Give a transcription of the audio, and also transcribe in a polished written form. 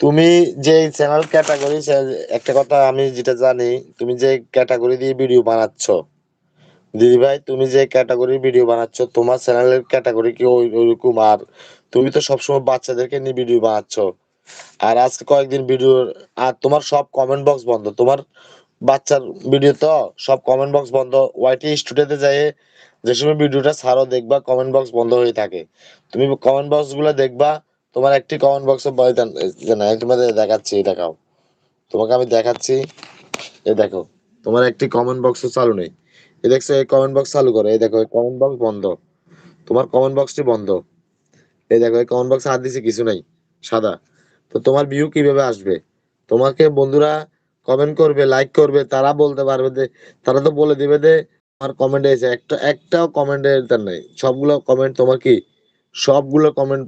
তুমি যে channel category, একটা কথা আমি যেটা জানি, তুমি যে ক্যাটাগরি দিয়ে ভিডিও বানাচ্ছ, দিদি ভাই, তুমি যে ক্যাটাগরির ভিডিও বানাচ্ছ, তোমার চ্যানেলের ক্যাটাগরি কি ওইরকম? আর তুমি তো সবসময় বাচ্চাদেরকে নিয়ে ভিডিও বানাচ্ছ, আর আজকে কয়েকদিন ভিডিও, আর তোমার সব কমেন্ট বক্স বন্ধ, তোমার বাচ্চার ভিডিও তো সব কমেন্ট বক্স বন্ধ। ওয়াইটি স্টুডিওতে যাই যে সময় ভিডিওটা ছাড়ো, দেখবা কমেন্ট বক্স বন্ধ হয়ে থাকে। তুমি কমেন্ট বক্স গুলো দেখবা, তোমার একটি কমেন্ট বক্সে না, আমি তোমাদের দেখাচ্ছি, এই দেখাও, তোমাকে আমি দেখাচ্ছি, এই দেখো, তোমার একটি কমেন্ট বক্স চালু নেই। এই দেখছো, এই কমেন্ট বক্স চালু করো, এই দেখো এই কমেন্ট বক্স বন্ধ, তোমার কমেন্ট বক্সটি বন্ধ। এই দেখো, এই কমেন্ট বক্সে হাত দিছি, কিছু নাই, সাদা। তো তোমার ভিউ কিভাবে আসবে? তোমাকে বন্ধুরা কমেন্ট করবে, লাইক করবে, তারা বলতে পারবে যে, তারা তো বলে দিবে যে আমার কমেন্ট এসে একটাও কমেন্টের তার নাই, সবগুলো কমেন্ট তোমার কি, সবগুলো কমেন্ট